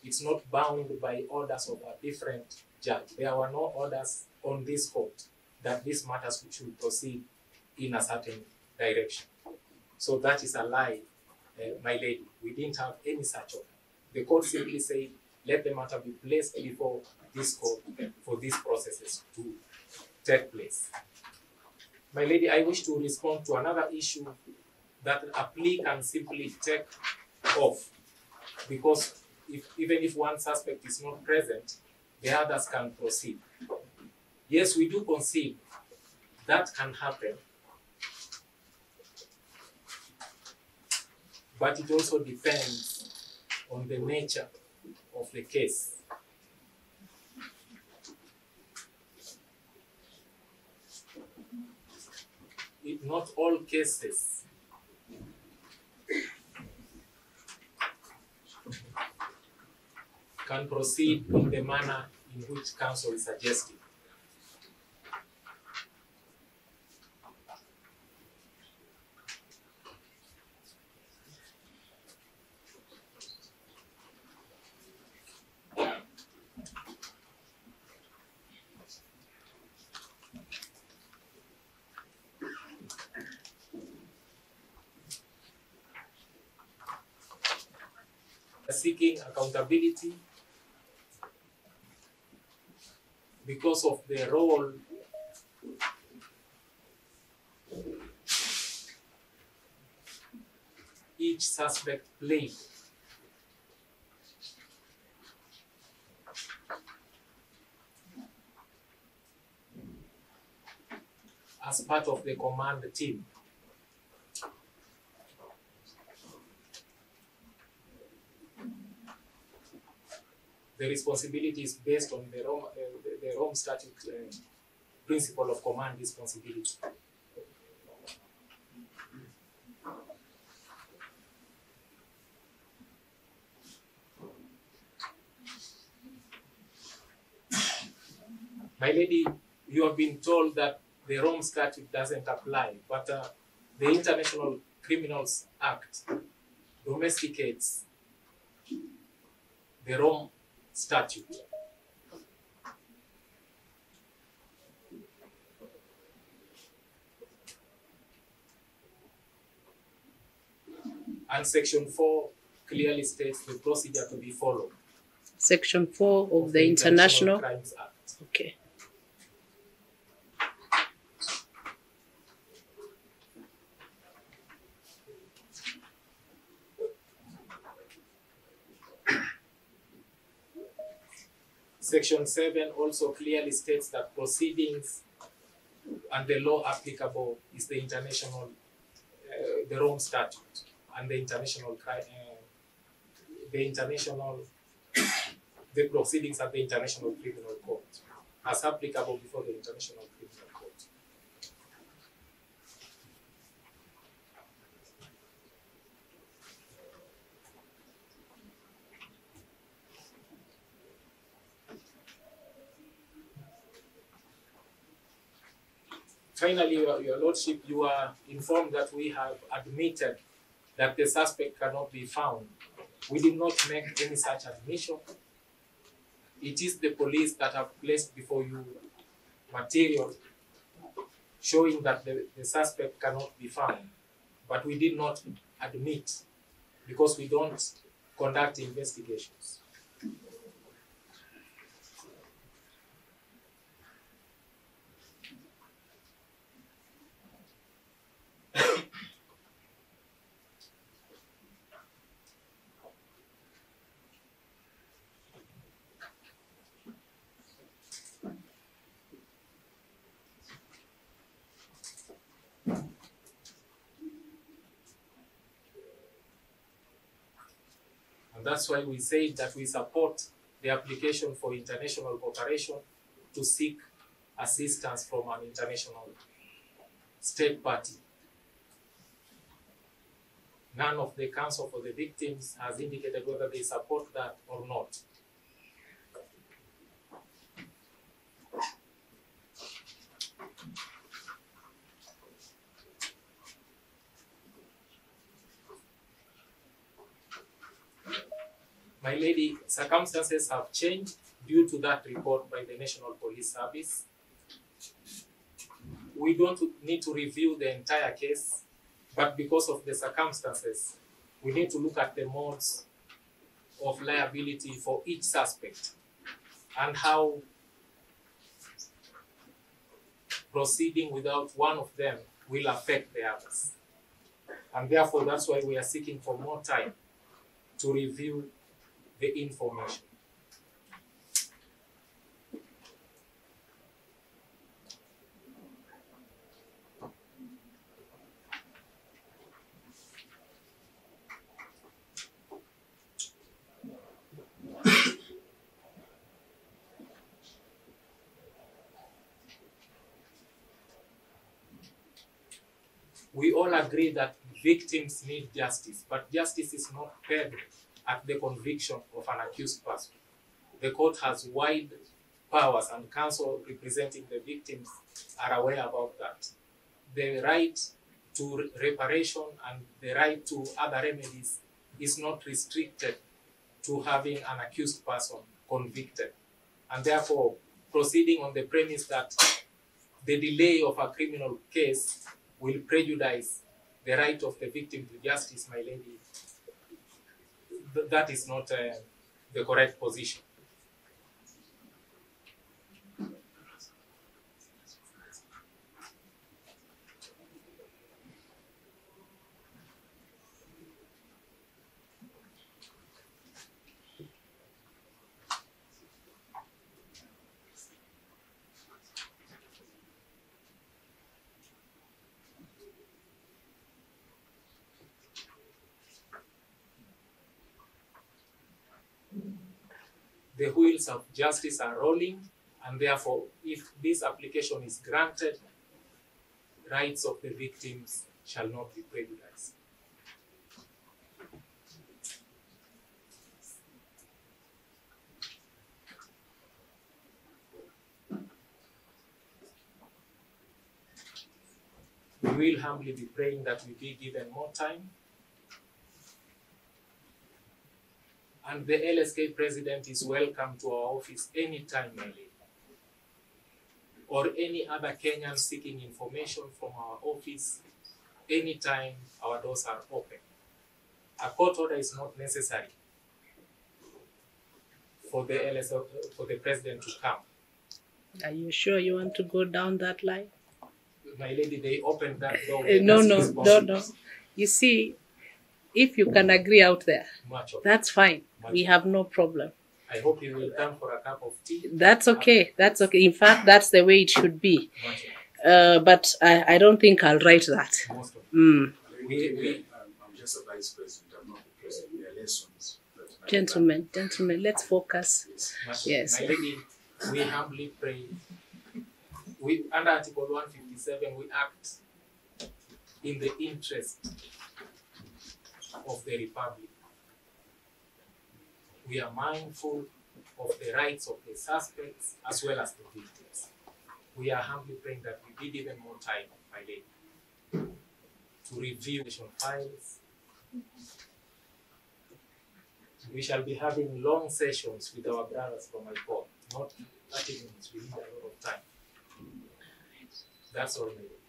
it's not bound by orders of a different judge. There were no orders on this court that these matters should proceed in a certain direction. So that is a lie, my lady. We didn't have any such order. The court simply said, let the matter be placed before this court for these processes to take place. My lady, I wish to respond to another issue that a plea can simply take off, because even if one suspect is not present, the others can proceed. Yes, we do concede that can happen, but it also depends on the nature of the case. Not all cases can proceed in the manner in which counsel is suggesting. Seeking accountability because of the role each suspect played as part of the command team. The responsibility is based on the Rome Statute principle of command responsibility. My lady, you have been told that the Rome Statute doesn't apply, but the International Criminals Act domesticates the Rome Statute. And Section 4 clearly states the procedure to be followed. Section 4 of the International Crimes Act. Okay. Section 7 also clearly states that proceedings and the law applicable is the international, the Rome Statute and the the proceedings at the International Criminal Court as applicable before the International Criminal Court. Finally, Your Lordship, you are informed that we have admitted that the suspect cannot be found. We did not make any such admission. It is the police that have placed before you material showing that the suspect cannot be found. But we did not admit because we don't conduct investigations. And that's why we say that we support the application for international cooperation to seek assistance from an international state party. None of the counsel for the victims has indicated whether they support that or not. My lady, circumstances have changed due to that report by the National Police Service. We don't need to review the entire case, but because of the circumstances, we need to look at the modes of liability for each suspect and how proceeding without one of them will affect the others. And therefore, that's why we are seeking for more time to review the information. We all agree that victims need justice, but justice is not paid at the conviction of an accused person. The court has wide powers, and counsel representing the victims are aware about that. The right to reparation and the right to other remedies is not restricted to having an accused person convicted. And therefore, proceeding on the premise that the delay of a criminal case will prejudice the right of the victim to justice, my lady, that is not the correct position. The wheels of justice are rolling, and therefore, if this application is granted, rights of the victims shall not be prejudiced. We will humbly be praying that we be given more time. And the LSK president is welcome to our office anytime, my lady. Or any other Kenyan seeking information from our office, anytime our doors are open. A court order is not necessary for the president to come. Are you sure you want to go down that line? My lady, they opened that door. No. You see, if you can agree out there, that's fine. We have no problem. I hope you will come for a cup of tea. That's okay. That's okay. In fact, that's the way it should be. But I don't think I'll write that. I'm just a vice president. I'm not the president. There are lessons. Gentlemen, let's focus. Yes. My lady, we humbly pray. Under Article 157, we act in the interest of the Republic. We are mindful of the rights of the suspects as well as the victims. We are humbly praying that we be given more time, my lady, to review files. We shall be having long sessions with our brothers from my court, not 30 minutes, we need a lot of time. That's all, my lady.